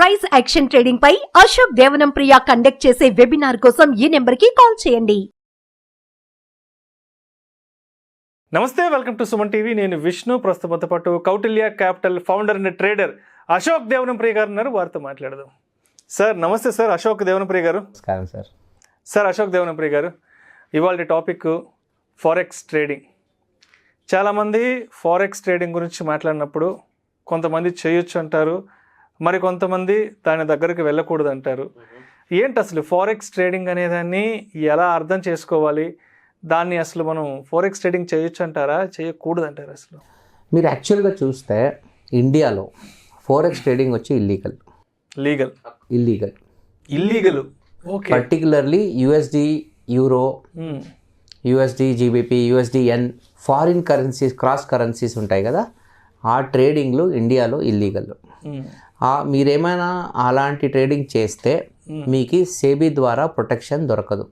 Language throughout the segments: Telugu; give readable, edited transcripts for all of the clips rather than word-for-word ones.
ప్రైస్ యాక్షన్ ట్రేడింగ్ పై అశోక్ దేవనం ప్రియ కండక్ట్ చేసే వెబినార్ కోసం ఈ నెంబర్ కి కాల్ చేయండి. నమస్తే, వెల్కమ్ టు సుమన్ టీవీ. నేను విష్ణు. ప్రస్తుతంతో పాటు Kautilya capital founder and trader Ashok Devanam Priya garu ఉన్నారు. వారితో మాట్లాడదాం. సార్ నమస్తే. సార్ అశోక్ దేవనం ప్రియ గారు. నమస్కారం సార్. సార్ అశోక్ దేవనం ప్రియ గారు, ఇవాళ టాపిక్ ఫారెక్స్ ట్రేడింగ్. చాలామంది ఫారెక్స్ ట్రేడింగ్ గురించి మాట్లాడినప్పుడు కొంతమంది చేయొచ్చు అంటారు, మరి కొంతమంది దాని దగ్గరికి వెళ్ళకూడదు అంటారు. ఏంటి అసలు ఫారెక్స్ ట్రేడింగ్ అనేదాన్ని ఎలా అర్థం చేసుకోవాలి? దాన్ని అసలు మనం ఫారెక్స్ ట్రేడింగ్ చేయొచ్చు అంటారా, చేయకూడదు అంటారా? అసలు మీరు యాక్చువల్గా చూస్తే ఇండియాలో ఫారెక్స్ ట్రేడింగ్ వచ్చి ఇల్లీగల్. ఓకే. పర్టికులర్లీ USD, euro, USD GBP, USD yen, foreign currencies, cross currencies ఉంటాయి కదా, ఆ ట్రేడింగ్లు ఇండియాలో ఇల్లీగల్. మీరేమైనా అలాంటి ట్రేడింగ్ చేస్తే మీకు సెబీ ద్వారా ప్రొటెక్షన్ దొరకదు.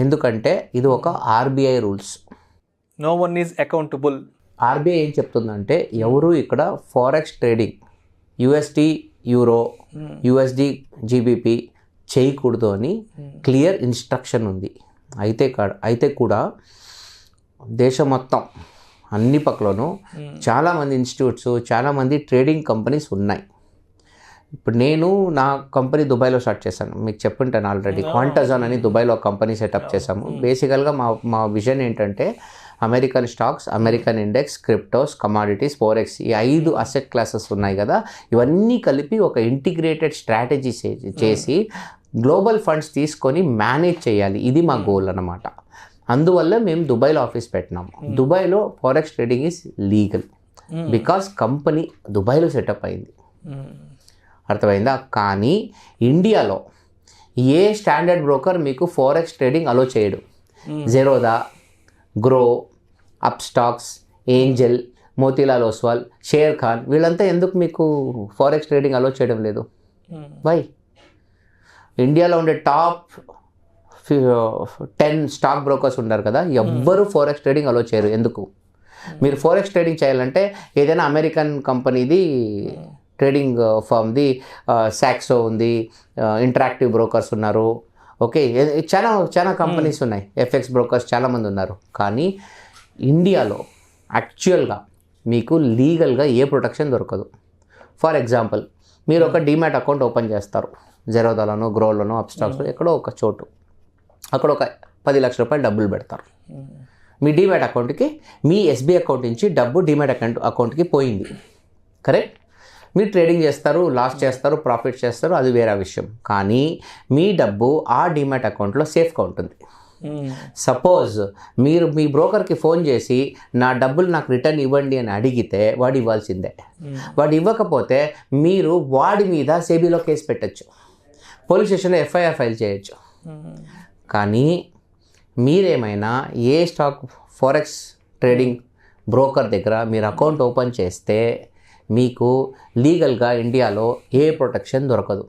ఎందుకంటే ఇది ఒక RBI rules. No one is accountable. RBI ఏం చెప్తుందంటే ఎవరు ఇక్కడ forex trading USD, euro, USD GBP చేయకూడదు అని క్లియర్ ఇన్స్ట్రక్షన్ ఉంది. అయితే కూడా దేశం మొత్తం అన్ని పక్కలోనూ చాలామంది ఇన్స్టిట్యూట్స్, చాలామంది ట్రేడింగ్ కంపెనీస్ ఉన్నాయి. ఇప్పుడు నేను నా కంపెనీ దుబాయ్లో స్టార్ట్ చేశాను, మీకు చెప్పుంటాను ఆల్రెడీ. క్వాంటజాన్ అని దుబాయ్లో కంపెనీ సెటప్ చేశాము. బేసికల్గా మా విజన్ ఏంటంటే American stocks, American index, cryptos, commodities, forex, ఈ 5 అసెట్ క్లాసెస్ ఉన్నాయి కదా, ఇవన్నీ కలిపి ఒక ఇంటిగ్రేటెడ్ స్ట్రాటజీ చేసి గ్లోబల్ ఫండ్స్ తీసుకొని మేనేజ్ చేయాలి. ఇది మా గోల్ అన్నమాట. అందువల్ల మేము దుబాయ్లో ఆఫీస్ పెట్టినాము. దుబాయ్లో forex trading is legal because company దుబాయ్లో సెటప్ అయింది. అర్థమైందా? కానీ ఇండియాలో ఏ స్టాండర్డ్ బ్రోకర్ మీకు ఫారెక్స్ ట్రేడింగ్ అలో చేయడు. Zerodha, grow, up stocks, Angel, Motilal Oswal, share Khan, వీళ్ళంతా ఎందుకు మీకు ఫారెక్స్ ట్రేడింగ్ అలో చేయడం లేదు? వై? ఇండియాలో ఉండే టాప్ 10 స్టాక్ బ్రోకర్స్ ఉన్నారు కదా, ఎవ్వరు ఫారెక్స్ ట్రేడింగ్ అలో చేయరు. ఎందుకు? మీరు ఫారెక్స్ ట్రేడింగ్ చేయాలంటే ఏదైనా అమెరికన్ కంపెనీది ట్రేడింగ్ ఫామ్ది, సాక్సో ఉంది, ఇంటరాక్టివ్ బ్రోకర్స్ ఉన్నారు, ఓకే, చాలా కంపెనీస్ ఉన్నాయి, ఎఫ్ఎక్స్ బ్రోకర్స్ చాలామంది ఉన్నారు. కానీ ఇండియాలో యాక్చువల్గా మీకు లీగల్గా ఏ ప్రొటెక్షన్ దొరకదు. ఫర్ ఎగ్జాంపుల్, మీరు ఒక డీమ్యాట్ అకౌంట్ ఓపెన్ చేస్తారు, జెరోదాలోనో, గ్రోలోనో, అప్ స్టాక్స్లో ఎక్కడో ఒక చోటు, అక్కడ ఒక 10 లక్షల రూపాయలు డబ్బులు పెడతారు. మీ డీమ్యాట్ అకౌంట్కి మీ ఎస్బీ అకౌంట్ నుంచి డబ్బు డీమ్యాట్ అకౌంట్కి పోయింది, కరెక్ట్? మీరు ట్రేడింగ్ చేస్తారు, లాస్ చేస్తారు, ప్రాఫిట్ చేస్తారు, అది వేరే విషయం. కానీ మీ డబ్బు ఆ డీమ్యాట్ అకౌంట్లో సేఫ్గా ఉంటుంది. సపోజ్ మీరు మీ బ్రోకర్కి ఫోన్ చేసి నా డబ్బులు నాకు రిటర్న్ ఇవ్వండి అని అడిగితే వాడు ఇవ్వాల్సిందే. వాడు ఇవ్వకపోతే మీరు వాడి మీద సెబీలో కేసు పెట్టచ్చు, పోలీస్ స్టేషన్లో ఎఫ్ఐఆర్ ఫైల్ చేయొచ్చు. కానీ మీరేమైనా ఏ స్టాక్ ఫారెక్స్ ట్రేడింగ్ బ్రోకర్ దగ్గర మీరు అకౌంట్ ఓపెన్ చేస్తే మీకు లీగల్గా ఇండియాలో ఏ ప్రొటెక్షన్ దొరకదు.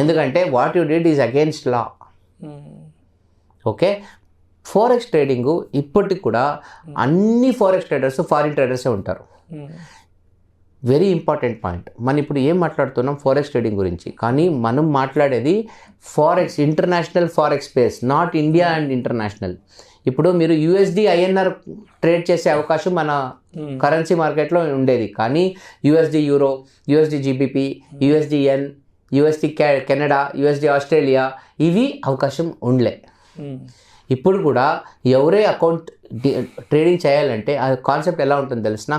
ఎందుకంటే what you did is against law. Okay. Forex trading ఇప్పటికి కూడా అన్ని ఫారెక్స్ ట్రేడర్స్ ఫారిన్ ట్రేడర్సే ఉంటారు. Very important point. మనం ఇప్పుడు ఏం మాట్లాడుతున్నాం? ఫారెక్స్ ట్రేడింగ్ గురించి. కానీ మనం మాట్లాడేది forex, international forex space, not India and international. ఇప్పుడు మీరు యూఎస్డి ఐఎన్ఆర్ ట్రేడ్ చేసే అవకాశం మన కరెన్సీ మార్కెట్లో ఉండేది. కానీ USD euro, USD GBP, USD yen, USD Canada, USD Australia, ఇవి అవకాశం ఉండలే. ఇప్పుడు కూడా ఎవరే అకౌంట్ ట్రేడింగ్ చేయాలంటే ఆ కాన్సెప్ట్ ఎలా ఉంటుంది తెలిసిన?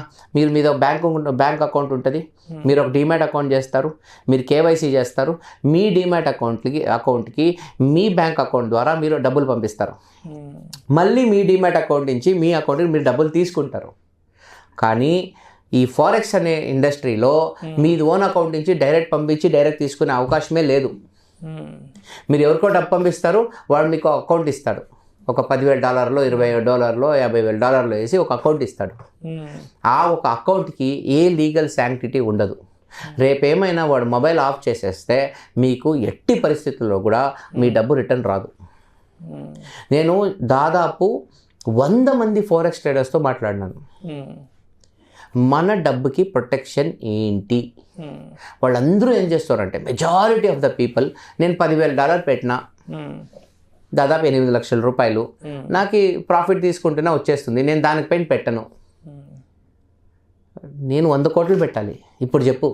మీద బ్యాంక్ అకౌంట్ ఉంటుంది, మీరు ఒక డీమ్యాట్ అకౌంట్ చేస్తారు, మీరు కేవైసీ చేస్తారు, మీ డీమ్యాట్ అకౌంట్కి మీ బ్యాంక్ అకౌంట్ ద్వారా మీరు డబ్బులు పంపిస్తారు. మళ్ళీ మీ డీమ్యాట్ అకౌంట్ నుంచి మీ అకౌంట్కి మీరు డబ్బులు తీసుకుంటారు. కానీ ఈ ఫారెక్స్ అనే ఇండస్ట్రీలో మీ ఓన్ అకౌంట్ నుంచి డైరెక్ట్ పంపించి డైరెక్ట్ తీసుకునే అవకాశమే లేదు. మీరు ఎవరికో డబ్బు పంపిస్తారు, వాడు మీకు అకౌంట్ ఇస్తాడు, ఒక $10,000, $20,000, $50,000 వేసి ఒక అకౌంట్ ఇస్తాడు. ఆ ఒక అకౌంట్కి ఏ లీగల్ శాంక్టిటీ ఉండదు. రేపేమైనా వాడు మొబైల్ ఆఫ్ చేసేస్తే మీకు ఎట్టి పరిస్థితుల్లో కూడా మీ డబ్బు రిటర్న్ రాదు. నేను దాదాపు 100 మంది ఫారెక్స్ ట్రేడర్స్తో మాట్లాడినాను. మన డబ్బుకి ప్రొటెక్షన్ ఏంటి, వాళ్ళందరూ ఏం చేస్తారంటే మెజారిటీ ఆఫ్ ద పీపుల్ నేను $10,000 పెట్టినా దాదాపు 8 లక్షల రూపాయలు నాకు ప్రాఫిట్ తీసుకుంటేనే వచ్చేస్తుంది, నేను దానిపైన పెట్టను. నేను 100 కోట్లు పెట్టాలి ఇప్పుడు చెప్పు,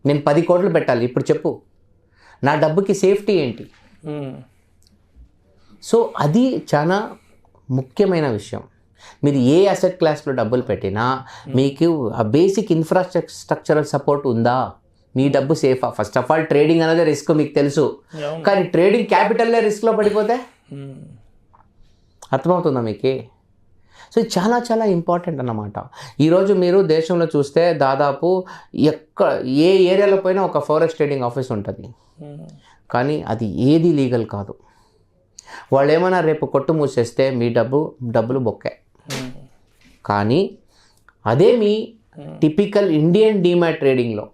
నేను 10 కోట్లు పెట్టాలి ఇప్పుడు చెప్పు, నా డబ్బుకి సేఫ్టీ ఏంటి? సో అది చాలా ముఖ్యమైన విషయం. మీరు ఏ అసెట్ క్లాస్లో డబ్బులు పెట్టినా మీకు ఆ బేసిక్ ఇన్ఫ్రాస్ట్రక్చరల్ సపోర్ట్ ఉందా, మీ డబ్బు సేఫా? ఫస్ట్ ఆఫ్ ఆల్ ట్రేడింగ్ అనేది రిస్క్ మీకు తెలుసు, కానీ ట్రేడింగ్ క్యాపిటల్లే రిస్క్లో పడిపోతే అర్థమవుతుందా మీకు? సో ఇది చాలా చాలా ఇంపార్టెంట్ అన్నమాట. ఈరోజు మీరు దేశంలో చూస్తే దాదాపు ఏ ఏరియాలో పోయినా ఒక ఫారెక్స్ ట్రేడింగ్ ఆఫీస్ ఉంటుంది, కానీ అది ఏది లీగల్ కాదు. వాళ్ళు ఏమైనా రేపు కొట్టు మూసేస్తే మీ డబ్బులు బొక్కే. కానీ అదే మీ టిపికల్ ఇండియన్ డీమ్యాట్ ట్రేడింగ్లో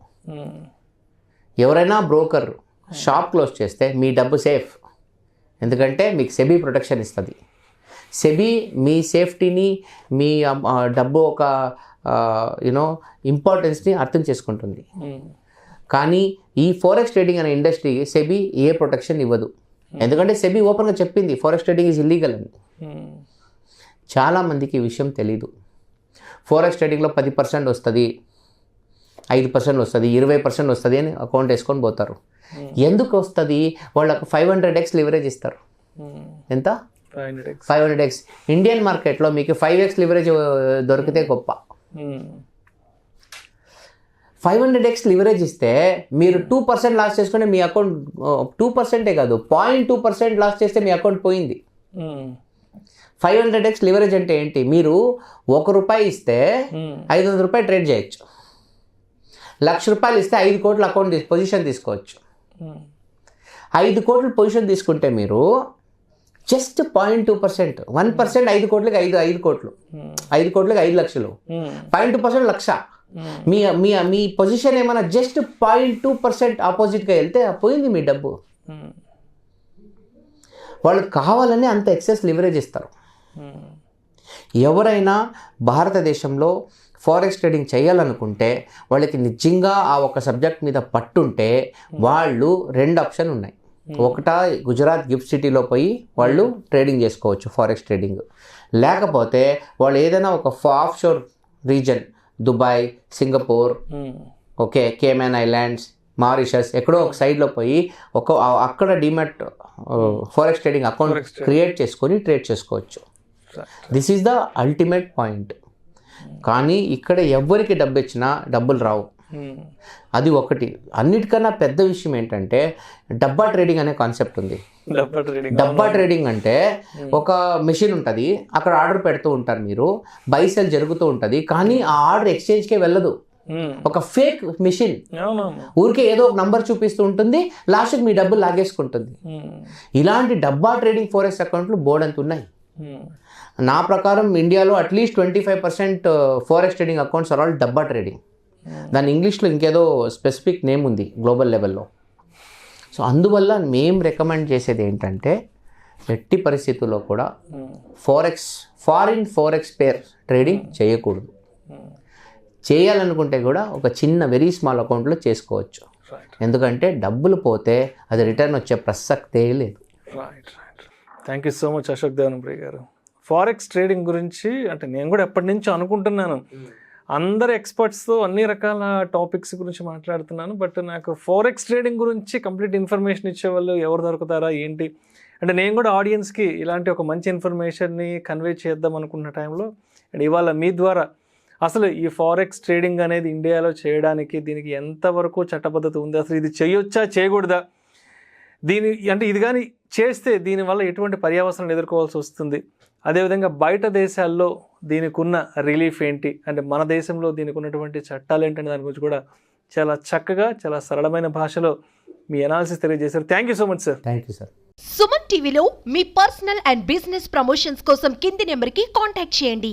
ఎవరైనా బ్రోకర్ షాప్ క్లోజ్ చేస్తే మీ డబ్బు సేఫ్, ఎందుకంటే మీకు సెబీ ప్రొటెక్షన్ ఇస్తుంది. సెబీ మీ సేఫ్టీని, మీ డబ్బు ఒక ఇంపార్టెన్స్ని అర్థం చేసుకుంటుంది. కానీ ఈ ఫారెక్స్ ట్రేడింగ్ అనే ఇండస్ట్రీ సెబీ ఏ ప్రొటెక్షన్ ఇవ్వదు, ఎందుకంటే సెబీ ఓపెన్గా చెప్పింది ఫారెక్స్ ట్రేడింగ్ ఈజ్ ఇల్లీగల్ అని. చాలామందికి ఈ విషయం తెలీదు. ఫారెక్స్ ట్రేడింగ్లో 10% వస్తుంది, 5% వస్తుంది, 20% వస్తుంది అని అకౌంట్ వేసుకొని పోతారు. ఎందుకు వస్తుంది? వాళ్ళకు 500x లివరేజ్ ఇస్తారు. ఎంత? 500x. ఇండియన్ మార్కెట్లో మీకు 5x లివరేజ్ దొరికితే గొప్ప. 500x లివరేజ్ ఇస్తే మీరు 2% లాస్ చేసుకుంటే మీ అకౌంట్ 2%ఏ కాదు 0.2% లాస్ చేస్తే మీ అకౌంట్ పోయింది. 500x లివరేజ్ అంటే ఏంటి? మీరు ₹1 ఇస్తే 500 రూపాయలు ట్రేడ్ చేయొచ్చు. ₹1,00,000 ఇస్తే 5 కోట్ల అకౌంట్ పొజిషన్ తీసుకోవచ్చు. 5 కోట్ల పొజిషన్ తీసుకుంటే మీరు జస్ట్ 0.2%, 1% 5 కోట్లకి 5 కోట్లు, 5 కోట్లకి 5 లక్షలు, 0.2% లక్ష. మీ పొజిషన్ ఏమైనా జస్ట్ 0.2% ఆపోజిట్గా వెళ్తే పోయింది మీ డబ్బు. వాళ్ళు కావాలని అంత ఎక్సెస్ లివరేజ్ ఇస్తారు. ఎవరైనా భారతదేశంలో ఫారెక్స్ ట్రేడింగ్ చేయాలనుకుంటే వాళ్ళకి నిజంగా ఆ ఒక సబ్జెక్ట్ మీద పట్టుంటే వాళ్ళు 2 ఆప్షన్ ఉన్నాయి. ఒకటా గుజరాత్ గిఫ్ట్ సిటీలో పోయి వాళ్ళు ట్రేడింగ్ చేసుకోవచ్చు ఫారెక్స్ ట్రేడింగ్, లేకపోతే వాళ్ళు ఏదైనా ఒక of sure reason Dubai, Singapore, okay, Cayman islands, Mauritius ఎక్కడో ఒక సైడ్లో పోయి అక్కడ demat forex trading account create చేసుకొని ట్రేడ్ చేసుకోవచ్చు. This is the ultimate point. కానీ ఇక్కడ ఎవరికి డబ్బు ఇచ్చినా డబ్బులు రావు. అది ఒకటి. అన్నిటికన్నా పెద్ద విషయం ఏంటంటే డబ్బా ట్రేడింగ్ అనే కాన్సెప్ట్ ఉంది. డబ్బా ట్రేడింగ్ అంటే ఒక మెషిన్ ఉంటుంది, అక్కడ ఆర్డర్ పెడుతూ ఉంటారు, మీరు బై సెల్ జరుగుతూ ఉంటుంది, కానీ ఆ ఆర్డర్ ఎక్స్చేంజ్కే వెళ్ళదు. ఒక ఫేక్ మెషిన్ ఊరికే ఏదో ఒక నంబర్ చూపిస్తూ ఉంటుంది, లాస్ట్కి మీ డబ్బులు లాగేసుకుంటుంది. ఇలాంటి డబ్బా ట్రేడింగ్ ఫారెక్స్ అకౌంట్లు బోర్డంత ఉన్నాయి. నా ప్రకారం ఇండియాలో at least 25% forex trading accounts are all dabba trading. దాని ఇంగ్లీష్లో ఇంకేదో స్పెసిఫిక్ నేమ్ ఉంది గ్లోబల్ లెవెల్లో. సో అందువల్ల మేము రికమెండ్ చేసేది ఏంటంటే ఎట్టి పరిస్థితుల్లో కూడా ఫారిన్ ఫారెక్స్ పేర్ ట్రేడింగ్ చేయకూడదు. చేయాలనుకుంటే కూడా ఒక చిన్న వెరీ స్మాల్ అకౌంట్లో చేసుకోవచ్చు, ఎందుకంటే డబ్బులు పోతే అది రిటర్న్ వచ్చే ప్రసక్తే లేదు. Thank you so much Ashok Devanampriya garu. Forex trading గురించి అంటే నేను కూడా ఎప్పటి నుంచో అనుకుంటున్నాను, అందరు ఎక్స్పర్ట్స్తో అన్ని రకాల టాపిక్స్ గురించి మాట్లాడుతున్నాను, బట్ నాకు ఫారెక్స్ ట్రేడింగ్ గురించి కంప్లీట్ ఇన్ఫర్మేషన్ ఇచ్చేవాళ్ళు ఎవరు దొరుకుతారా ఏంటి అంటే నేను కూడా ఆడియన్స్కి ఇలాంటి ఒక మంచి ఇన్ఫర్మేషన్ని కన్వే చేద్దాం అనుకున్న టైంలో అండ్ ఇవాళ మీ ద్వారా అసలు ఈ ఫారెక్స్ ట్రేడింగ్ అనేది ఇండియాలో చేయడానికి దీనికి ఎంతవరకు చట్టబద్ధత ఉంది, అసలు ఇది చేయొచ్చా చేయకూడదా, అంటే ఇది కానీ చేస్తే దీనివల్ల ఎటువంటి పర్యావసనాలు ఎదుర్కోవాల్సి వస్తుంది, అదేవిధంగా బయట దేశాల్లో దీనికి ఉన్న రిలీఫ్ ఏంటి, అంటే మన దేశంలో దీనికి ఉన్నటువంటి చట్టాలు ఏంటనే దాని గురించి కూడా చాలా చక్కగా చాలా సరళమైన భాషలో మీ అనాలిసిస్ తెలియజేశారు. Thank you so much sir. Thank you sir. Suman టీవీలో మీ పర్సనల్ అండ్ బిజినెస్ ప్రమోషన్స్ కోసం కింది నెంబర్కి కాంటాక్ట్ చేయండి.